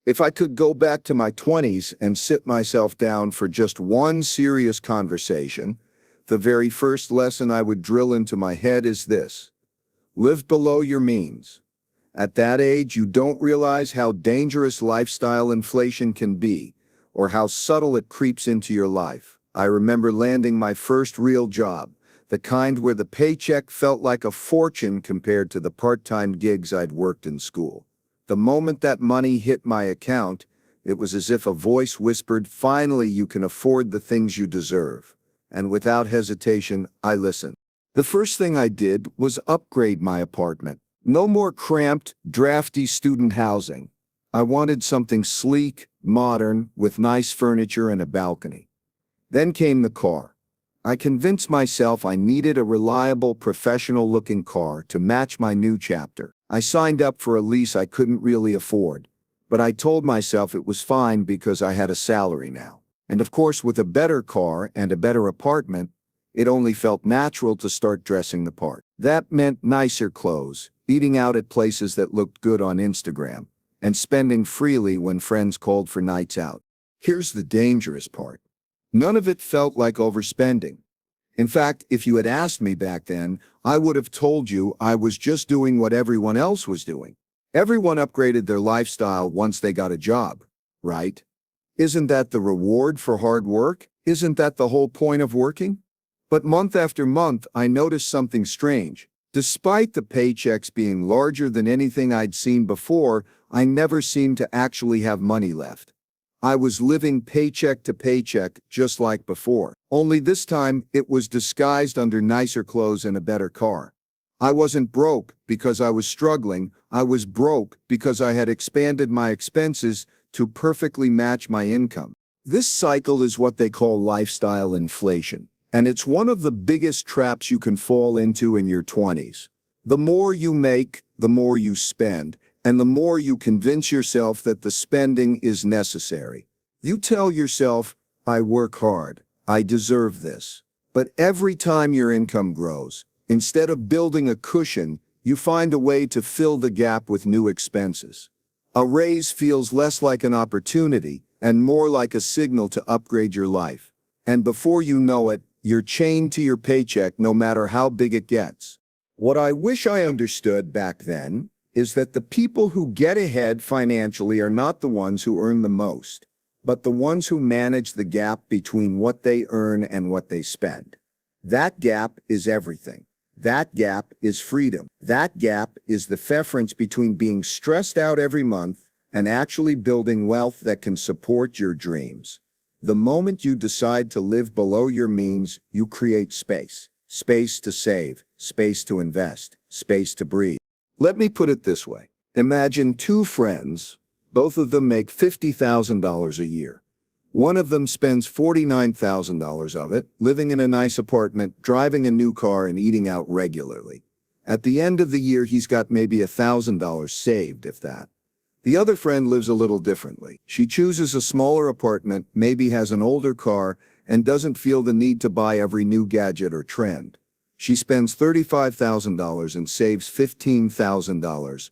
If I could go back to my 20s and sit myself down for just one serious conversation, the very first lesson I would drill into my head is this: live below your means. At that age, you don't realize how dangerous lifestyle inflation can be, or how subtle it creeps into your life. I remember landing my first real job, the kind where the paycheck felt like a fortune compared to the part-time gigs I'd worked in school. The moment that money hit my account, it was as if a voice whispered, "Finally, you can afford the things you deserve." And without hesitation, I listened. The first thing I did was upgrade my apartment. No more cramped, drafty student housing. I wanted something sleek, modern, with nice furniture and a balcony. Then came the car. I convinced myself I needed a reliable, professional-looking car to match my new chapter. I signed up for a lease I couldn't really afford, but I told myself it was fine because I had a salary now. And of course, with a better car and a better apartment, it only felt natural to start dressing the part. That meant nicer clothes, eating out at places that looked good on Instagram, and spending freely when friends called for nights out. Here's the dangerous part. None of it felt like overspending. In fact, if you had asked me back then, I would have told you I was just doing what everyone else was doing. Everyone upgraded their lifestyle once they got a job, right? Isn't that the reward for hard work? Isn't that the whole point of working? But month after month, I noticed something strange. Despite the paychecks being larger than anything I'd seen before, I never seemed to actually have money left. I was living paycheck to paycheck just like before, only this time it was disguised under nicer clothes and a better car. I wasn't broke because I was struggling, I was broke because I had expanded my expenses to perfectly match my income. This cycle is what they call lifestyle inflation, and it's one of the biggest traps you can fall into in your 20s. The more you make, the more you spend, and the more you convince yourself that the spending is necessary. You tell yourself, "I work hard, I deserve this." But every time your income grows, instead of building a cushion, you find a way to fill the gap with new expenses. A raise feels less like an opportunity and more like a signal to upgrade your life. And before you know it, you're chained to your paycheck no matter how big it gets. What I wish I understood back then is that the people who get ahead financially are not the ones who earn the most, but the ones who manage the gap between what they earn and what they spend. That gap is everything. That gap is freedom. That gap is the difference between being stressed out every month and actually building wealth that can support your dreams. The moment you decide to live below your means, you create space. Space to save, space to invest, space to breathe. Let me put it this way. Imagine two friends. Both of them make $50,000 a year. One of them spends $49,000 of it, living in a nice apartment, driving a new car, and eating out regularly. At the end of the year, he's got maybe $1,000 saved, if that. The other friend lives a little differently. She chooses a smaller apartment, maybe has an older car, and doesn't feel the need to buy every new gadget or trend. She spends $35,000 and saves $15,000.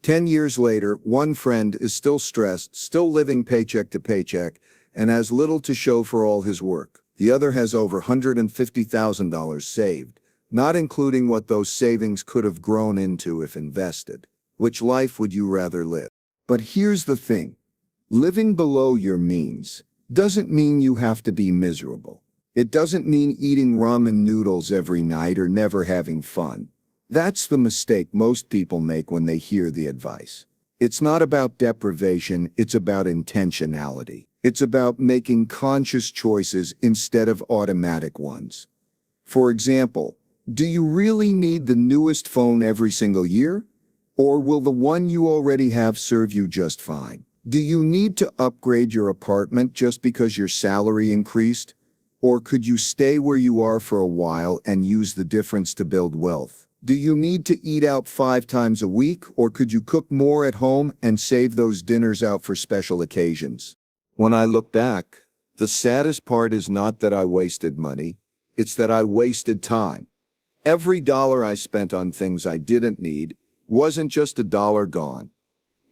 10 years later, one friend is still stressed, still living paycheck to paycheck, and has little to show for all his work. The other has over $150,000 saved, not including what those savings could have grown into if invested. Which life would you rather live? But here's the thing. Living below your means doesn't mean you have to be miserable. It doesn't mean eating ramen noodles every night or never having fun. That's the mistake most people make when they hear the advice. It's not about deprivation, it's about intentionality. It's about making conscious choices instead of automatic ones. For example, do you really need the newest phone every single year? Or will the one you already have serve you just fine? Do you need to upgrade your apartment just because your salary increased? Or could you stay where you are for a while and use the difference to build wealth? Do you need to eat out 5 times a week, or could you cook more at home and save those dinners out for special occasions? When I look back, the saddest part is not that I wasted money, it's that I wasted time. Every dollar I spent on things I didn't need wasn't just a dollar gone.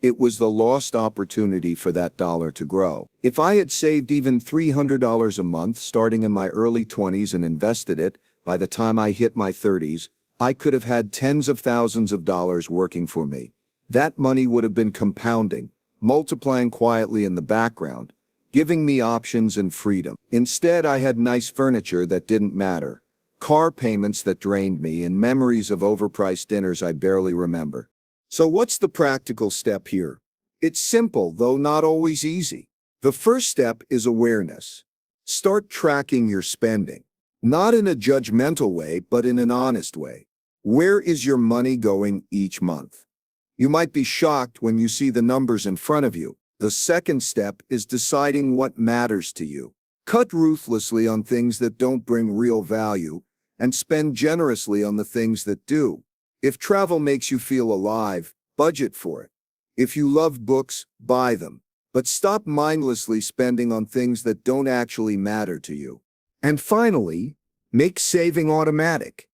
It was the lost opportunity for that dollar to grow. If I had saved even $300 a month starting in my early 20s and invested it, by the time I hit my 30s, I could have had tens of thousands of dollars working for me. That money would have been compounding, multiplying quietly in the background, giving me options and freedom. Instead, I had nice furniture that didn't matter, car payments that drained me, and memories of overpriced dinners I barely remember. So what's the practical step here? It's simple, though not always easy. The first step is awareness. Start tracking your spending. Not in a judgmental way, but in an honest way. Where is your money going each month? You might be shocked when you see the numbers in front of you. The second step is deciding what matters to you. Cut ruthlessly on things that don't bring real value, and spend generously on the things that do. If travel makes you feel alive, budget for it. If you love books, buy them. But stop mindlessly spending on things that don't actually matter to you. And finally, make saving automatic.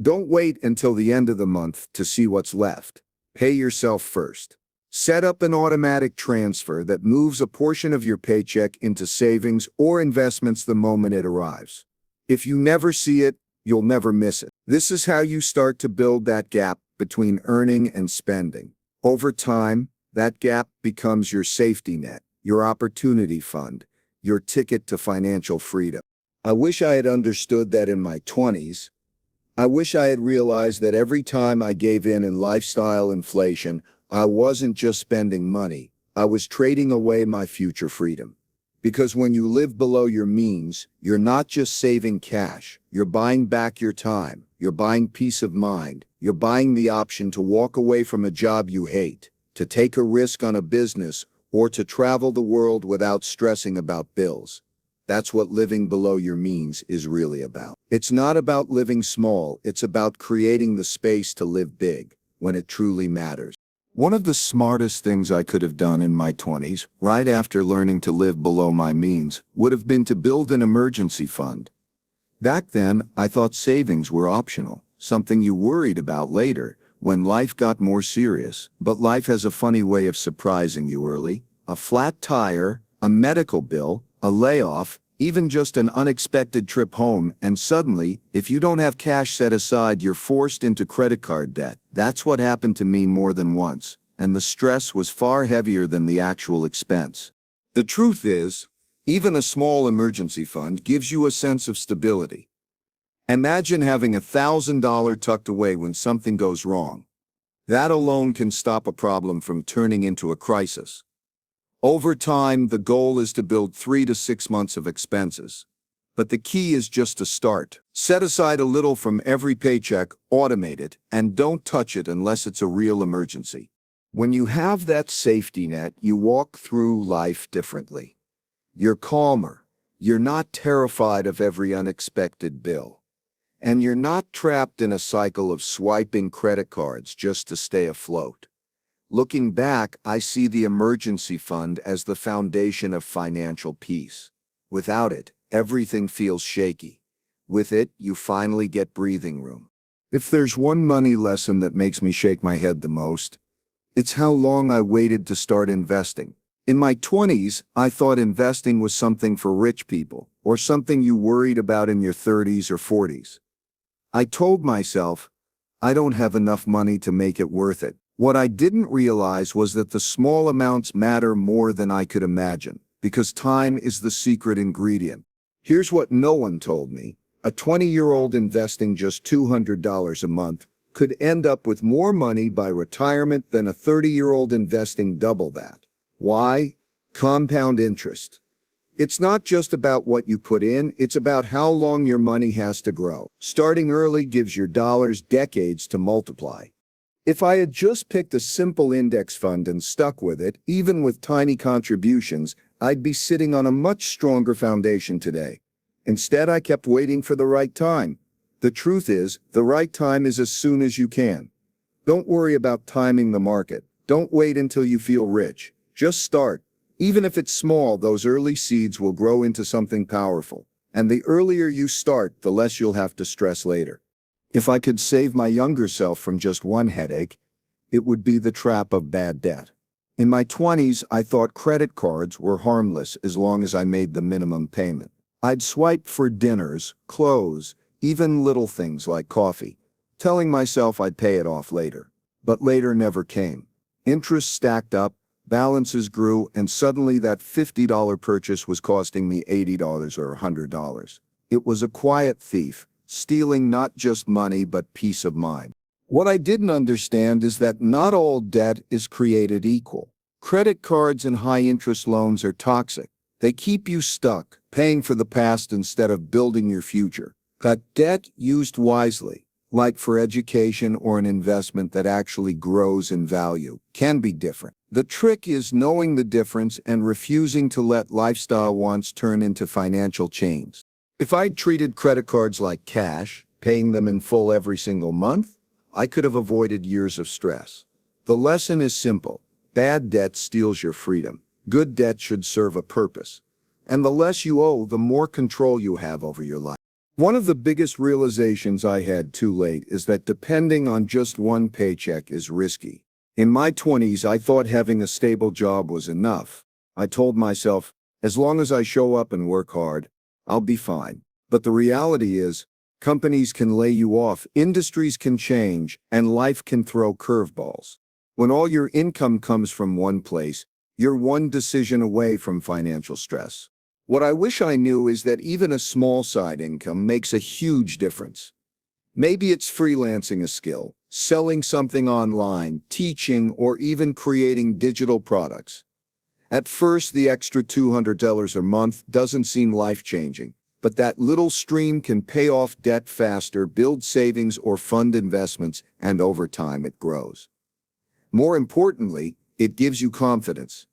Don't wait until the end of the month to see what's left. Pay yourself first. Set up an automatic transfer that moves a portion of your paycheck into savings or investments the moment it arrives. If you never see it, you'll never miss it. This is how you start to build that gap between earning and spending. Over time, that gap becomes your safety net, your opportunity fund, your ticket to financial freedom. I wish I had understood that in my 20s. I wish I had realized that every time I gave in lifestyle inflation, I wasn't just spending money, I was trading away my future freedom. Because when you live below your means, you're not just saving cash, you're buying back your time, you're buying peace of mind, you're buying the option to walk away from a job you hate, to take a risk on a business, or to travel the world without stressing about bills. That's what living below your means is really about. It's not about living small, it's about creating the space to live big when it truly matters. One of the smartest things I could have done in my 20s, right after learning to live below my means, would have been to build an emergency fund. Back then, I thought savings were optional, something you worried about later, when life got more serious. But life has a funny way of surprising you early. A flat tire, a medical bill, a layoff, even just an unexpected trip home, and suddenly, if you don't have cash set aside, you're forced into credit card debt. That's what happened to me more than once, and the stress was far heavier than the actual expense. The truth is, even a small emergency fund gives you a sense of stability. Imagine having $1,000 tucked away when something goes wrong. That alone can stop a problem from turning into a crisis. Over time, the goal is to build 3 to 6 months of expenses. But the key is just to start. Set aside a little from every paycheck, automate it, and don't touch it unless it's a real emergency. When you have that safety net, you walk through life differently. You're calmer. You're not terrified of every unexpected bill. And you're not trapped in a cycle of swiping credit cards just to stay afloat. Looking back, I see the emergency fund as the foundation of financial peace. Without it, everything feels shaky. With it, you finally get breathing room. If there's one money lesson that makes me shake my head the most, it's how long I waited to start investing. In my 20s, I thought investing was something for rich people, or something you worried about in your 30s or 40s. I told myself, I don't have enough money to make it worth it. What I didn't realize was that the small amounts matter more than I could imagine, because time is the secret ingredient. Here's what no one told me. A 20-year-old investing just $200 a month could end up with more money by retirement than a 30-year-old investing double that. Why? Compound interest. It's not just about what you put in, it's about how long your money has to grow. Starting early gives your dollars decades to multiply. If I had just picked a simple index fund and stuck with it, even with tiny contributions, I'd be sitting on a much stronger foundation today. Instead, I kept waiting for the right time. The truth is, the right time is as soon as you can. Don't worry about timing the market. Don't wait until you feel rich. Just start. Even if it's small, those early seeds will grow into something powerful. And the earlier you start, the less you'll have to stress later. If I could save my younger self from just one headache, it would be the trap of bad debt. In my 20s, I thought credit cards were harmless as long as I made the minimum payment. I'd swipe for dinners, clothes, even little things like coffee, telling myself I'd pay it off later. But later never came. Interest stacked up, balances grew, and suddenly that $50 purchase was costing me $80 or $100. It was a quiet thief, stealing not just money but peace of mind. What I didn't understand is that not all debt is created equal. Credit cards and high-interest loans are toxic. They keep you stuck, paying for the past instead of building your future. But debt used wisely, like for education or an investment that actually grows in value, can be different. The trick is knowing the difference and refusing to let lifestyle wants turn into financial chains. If I'd treated credit cards like cash, paying them in full every single month, I could have avoided years of stress. The lesson is simple. Bad debt steals your freedom. Good debt should serve a purpose. And the less you owe, the more control you have over your life. One of the biggest realizations I had too late is that depending on just one paycheck is risky. In my 20s, I thought having a stable job was enough. I told myself, as long as I show up and work hard, I'll be fine. But the reality is, companies can lay you off, industries can change, and life can throw curveballs. When all your income comes from one place, you're one decision away from financial stress. What I wish I knew is that even a small side income makes a huge difference. Maybe it's freelancing a skill, selling something online, teaching, or even creating digital products. At first, the extra $200 a month doesn't seem life-changing, but that little stream can pay off debt faster, build savings, or fund investments, and over time it grows. More importantly, it gives you confidence.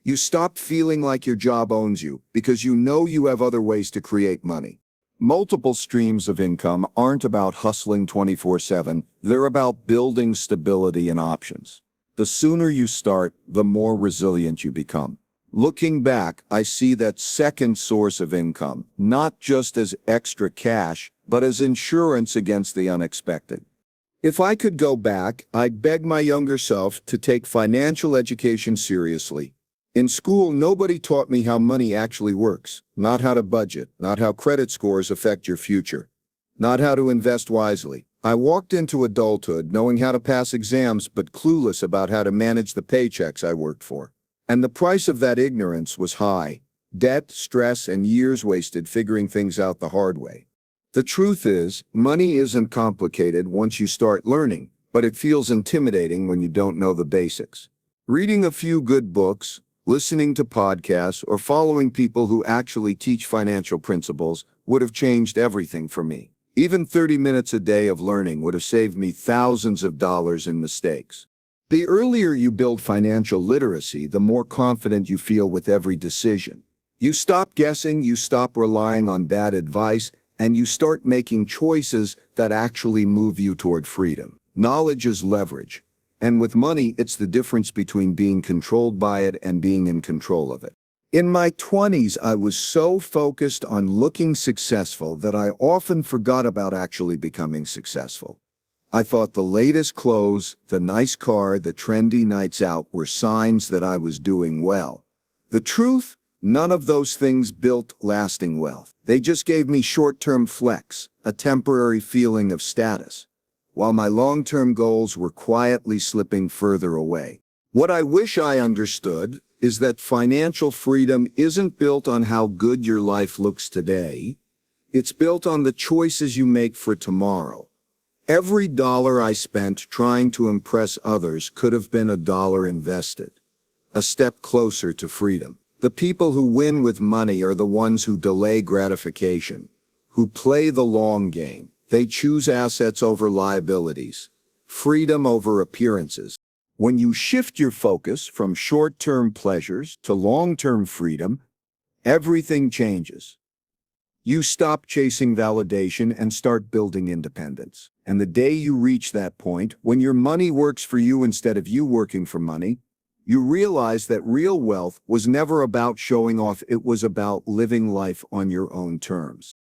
You stop feeling like your job owns you because you know you have other ways to create money. Multiple streams of income aren't about hustling 24/7, they're about building stability and options. The sooner you start, the more resilient you become. Looking back, I see that second source of income, not just as extra cash, but as insurance against the unexpected. If I could go back, I'd beg my younger self to take financial education seriously. In school, nobody taught me how money actually works, not how to budget, not how credit scores affect your future, not how to invest wisely. I walked into adulthood knowing how to pass exams but clueless about how to manage the paychecks I worked for. And the price of that ignorance was high. Debt, stress, and years wasted figuring things out the hard way. The truth is, money isn't complicated once you start learning, but it feels intimidating when you don't know the basics. Reading a few good books, listening to podcasts, or following people who actually teach financial principles would have changed everything for me. Even 30 minutes a day of learning would have saved me thousands of dollars in mistakes. The earlier you build financial literacy, the more confident you feel with every decision. You stop guessing, you stop relying on bad advice, and you start making choices that actually move you toward freedom. Knowledge is leverage. And with money, it's the difference between being controlled by it and being in control of it. In my 20s, I was so focused on looking successful that I often forgot about actually becoming successful. I thought the latest clothes, the nice car, the trendy nights out were signs that I was doing well. The truth, none of those things built lasting wealth. They just gave me short-term flex, a temporary feeling of status, while my long-term goals were quietly slipping further away. What I wish I understood is that financial freedom isn't built on how good your life looks today. It's built on the choices you make for tomorrow. Every dollar I spent trying to impress others could have been a dollar invested, a step closer to freedom. The people who win with money are the ones who delay gratification, who play the long game. They choose assets over liabilities, freedom over appearances. When you shift your focus from short-term pleasures to long-term freedom, everything changes. You stop chasing validation and start building independence. And the day you reach that point, when your money works for you instead of you working for money, you realize that real wealth was never about showing off, it was about living life on your own terms.